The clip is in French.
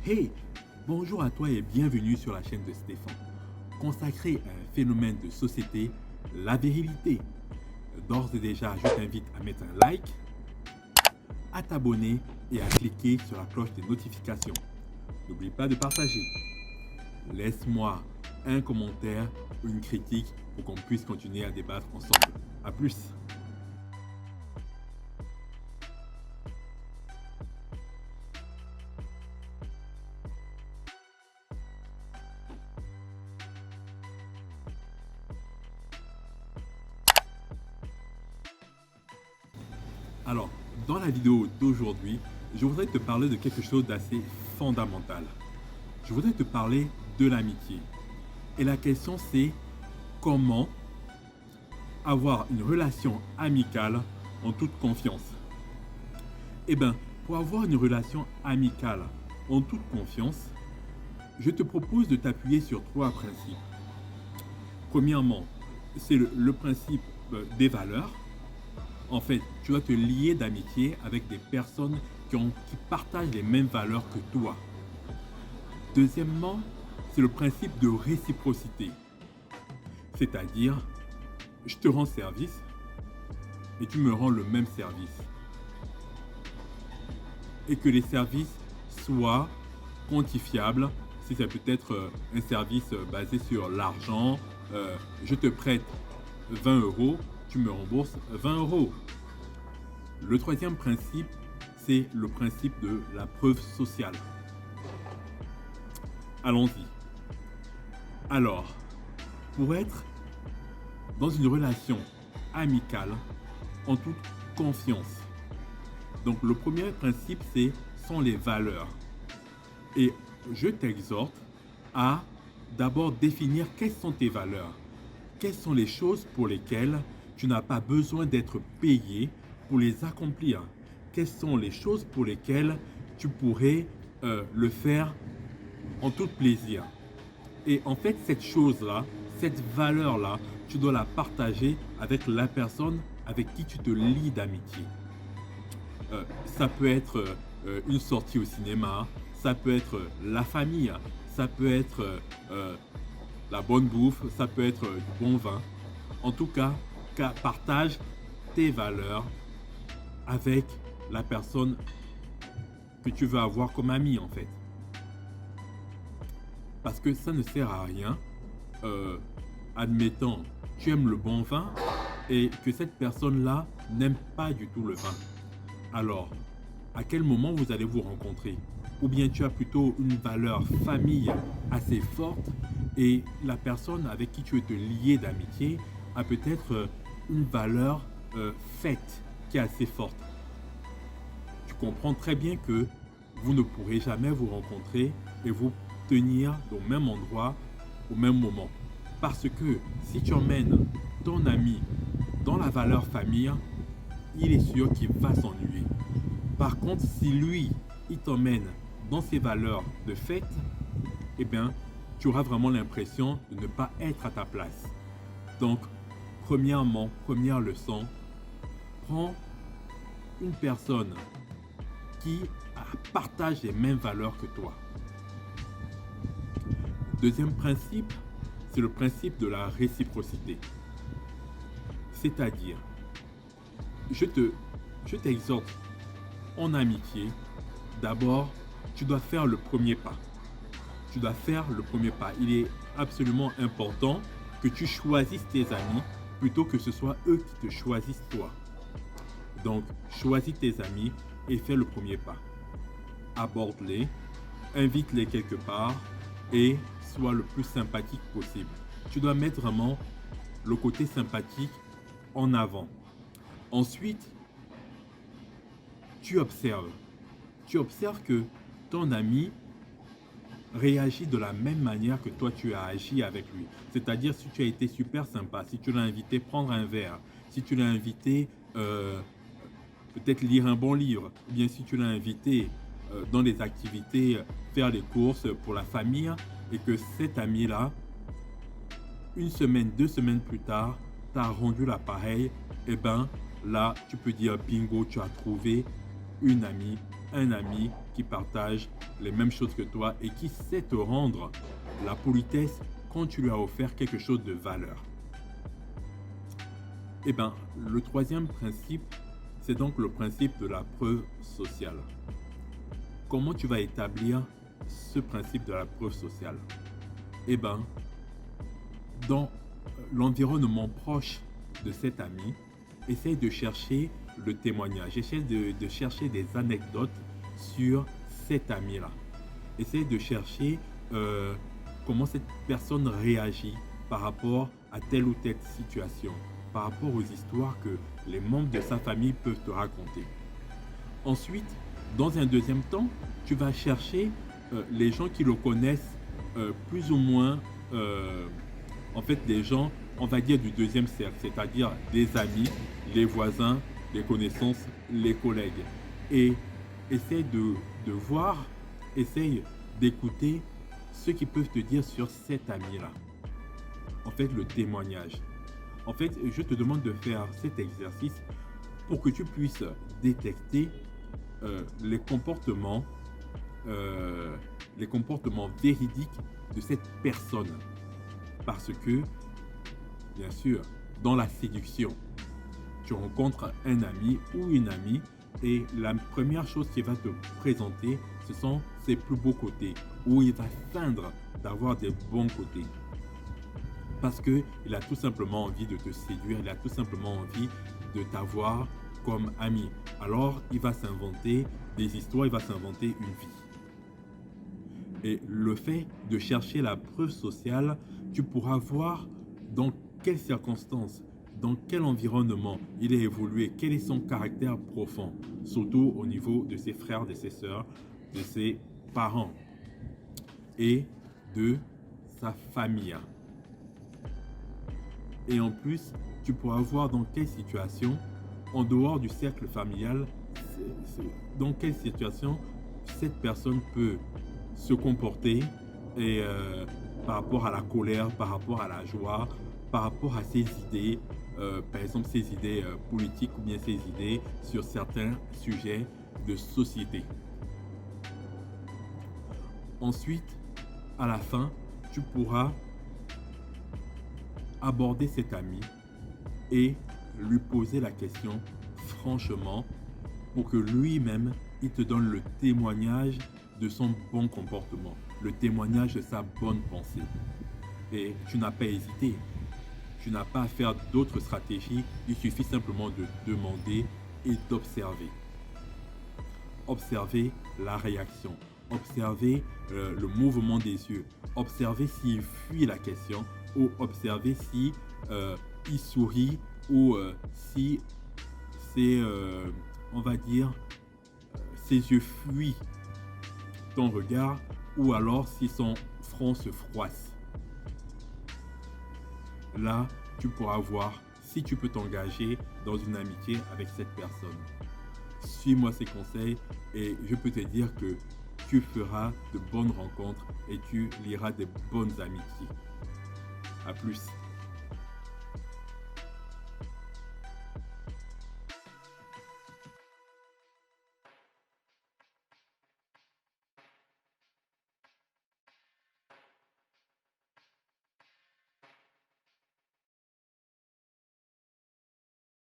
Hey, bonjour à toi et bienvenue sur la chaîne de Stéphane, consacrée à un phénomène de société, la virilité. D'ores et déjà, je t'invite à mettre un like, à t'abonner et à cliquer sur la cloche des notifications. N'oublie pas de partager. Laisse-moi un commentaire ou une critique pour qu'on puisse continuer à débattre ensemble. A plus. Alors, dans la vidéo d'aujourd'hui, je voudrais te parler de quelque chose d'assez fondamental. Je voudrais te parler de l'amitié. Et la question c'est comment avoir une relation amicale en toute confiance. Eh bien, pour avoir une relation amicale en toute confiance, je te propose de t'appuyer sur trois principes. Premièrement, c'est le principe des valeurs. En fait, tu dois te lier d'amitié avec des personnes qui partagent les mêmes valeurs que toi. Deuxièmement, c'est le principe de réciprocité. C'est-à-dire, je te rends service et tu me rends le même service. Et que les services soient quantifiables. Si ça peut être un service basé sur l'argent, je te prête 20 euros, tu me rembourses 20 euros. Le troisième principe, c'est le principe de la preuve sociale. Allons-y. Alors, pour être dans une relation amicale, en toute confiance, donc le premier principe, sont les valeurs. Et je t'exhorte à d'abord définir quelles sont tes valeurs. Quelles sont les choses pour lesquelles tu n'as pas besoin d'être payé pour les accomplir. Quelles sont les choses pour lesquelles tu pourrais le faire en tout plaisir. Et en fait, cette chose-là, cette valeur-là, tu dois la partager avec la personne avec qui tu te lis d'amitié. Ça peut être une sortie au cinéma, ça peut être la famille, ça peut être la bonne bouffe, ça peut être du bon vin. En tout cas, partage tes valeurs avec la personne que tu veux avoir comme ami en fait. Parce que ça ne sert à rien, admettons, tu aimes le bon vin et que cette personne-là n'aime pas du tout le vin. Alors, à quel moment vous allez vous rencontrer? Ou bien tu as plutôt une valeur famille assez forte et la personne avec qui tu veux te lier d'amitié a peut-être une valeur fête qui est assez forte. Tu comprends très bien que vous ne pourrez jamais vous rencontrer et vous tenir au même endroit au même moment. Parce que si tu emmènes ton ami dans la valeur famille, il est sûr qu'il va s'ennuyer. Par contre, si lui, il t'emmène dans ses valeurs de fête, eh bien, tu auras vraiment l'impression de ne pas être à ta place. Donc, premièrement, première leçon, prends une personne qui partage les mêmes valeurs que toi. Deuxième principe, c'est le principe de la réciprocité. C'est-à-dire, je t'exhorte en amitié, d'abord, tu dois faire le premier pas. Tu dois faire le premier pas. Il est absolument important que tu choisisses tes amis plutôt que ce soit eux qui te choisissent toi. Donc, choisis tes amis et fais le premier pas. Aborde-les, invite-les quelque part et sois le plus sympathique possible. Tu dois mettre vraiment le côté sympathique en avant. Ensuite, tu observes. Tu observes que ton ami réagit de la même manière que toi tu as agi avec lui. C'est-à-dire si tu as été super sympa, si tu l'as invité prendre un verre, si tu l'as invité peut-être lire un bon livre, ou bien si tu l'as invité dans des activités, faire les courses pour la famille, et que cet ami-là, une semaine, 2 semaines plus tard, t'a rendu l'appareil, et ben là, tu peux dire bingo, tu as trouvé une amie un ami qui partage les mêmes choses que toi et qui sait te rendre la politesse quand tu lui as offert quelque chose de valeur. Eh bien, le troisième principe, c'est donc le principe de la preuve sociale. Comment tu vas établir ce principe de la preuve sociale? Eh bien, dans l'environnement proche de cet ami, essaye de chercher le témoignage, essaye de chercher des anecdotes sur cet ami-là. Essaye de chercher comment cette personne réagit par rapport à telle ou telle situation, par rapport aux histoires que les membres de sa famille peuvent te raconter. Ensuite, dans un deuxième temps, tu vas chercher les gens qui le connaissent plus ou moins, en fait des gens, on va dire du deuxième cercle, c'est-à-dire des amis, les voisins, les connaissances, les collègues. Et essaye de voir, essaye d'écouter ce qu'ils peuvent te dire sur cet ami-là. En fait, le témoignage. En fait, je te demande de faire cet exercice pour que tu puisses détecter les comportements véridiques de cette personne. Parce que, bien sûr, dans la séduction, tu rencontres un ami ou une amie et la première chose qu'il va te présenter, ce sont ses plus beaux côtés, où il va feindre d'avoir des bons côtés. Parce qu'il a tout simplement envie de te séduire, il a tout simplement envie de t'avoir comme ami. Alors, il va s'inventer des histoires, il va s'inventer une vie. Et le fait de chercher la preuve sociale, tu pourras voir dans quelles circonstances, dans quel environnement il a évolué, quel est son caractère profond, surtout au niveau de ses frères, de ses sœurs, de ses parents et de sa famille. Et en plus, tu pourras voir dans quelle situation, en dehors du cercle familial, dans quelle situation cette personne peut se comporter et par rapport à la colère, par rapport à la joie, par rapport à ses idées, par exemple ses idées politiques ou bien ses idées sur certains sujets de société. Ensuite, à la fin, tu pourras aborder cet ami et lui poser la question franchement pour que lui-même, il te donne le témoignage de son bon comportement, le témoignage de sa bonne pensée. Et tu n'as pas hésité, tu n'as pas à faire d'autres stratégies, il suffit simplement de demander et d'observer. Observer la réaction, observer le mouvement des yeux, observer s'il fuit la question ou observer si il sourit ou si c'est, on va dire, ses yeux fuient ton regard ou alors si son front se froisse. Là, tu pourras voir si tu peux t'engager dans une amitié avec cette personne. Suis-moi ces conseils et je peux te dire que tu feras de bonnes rencontres et tu liras des bonnes amitiés. À plus.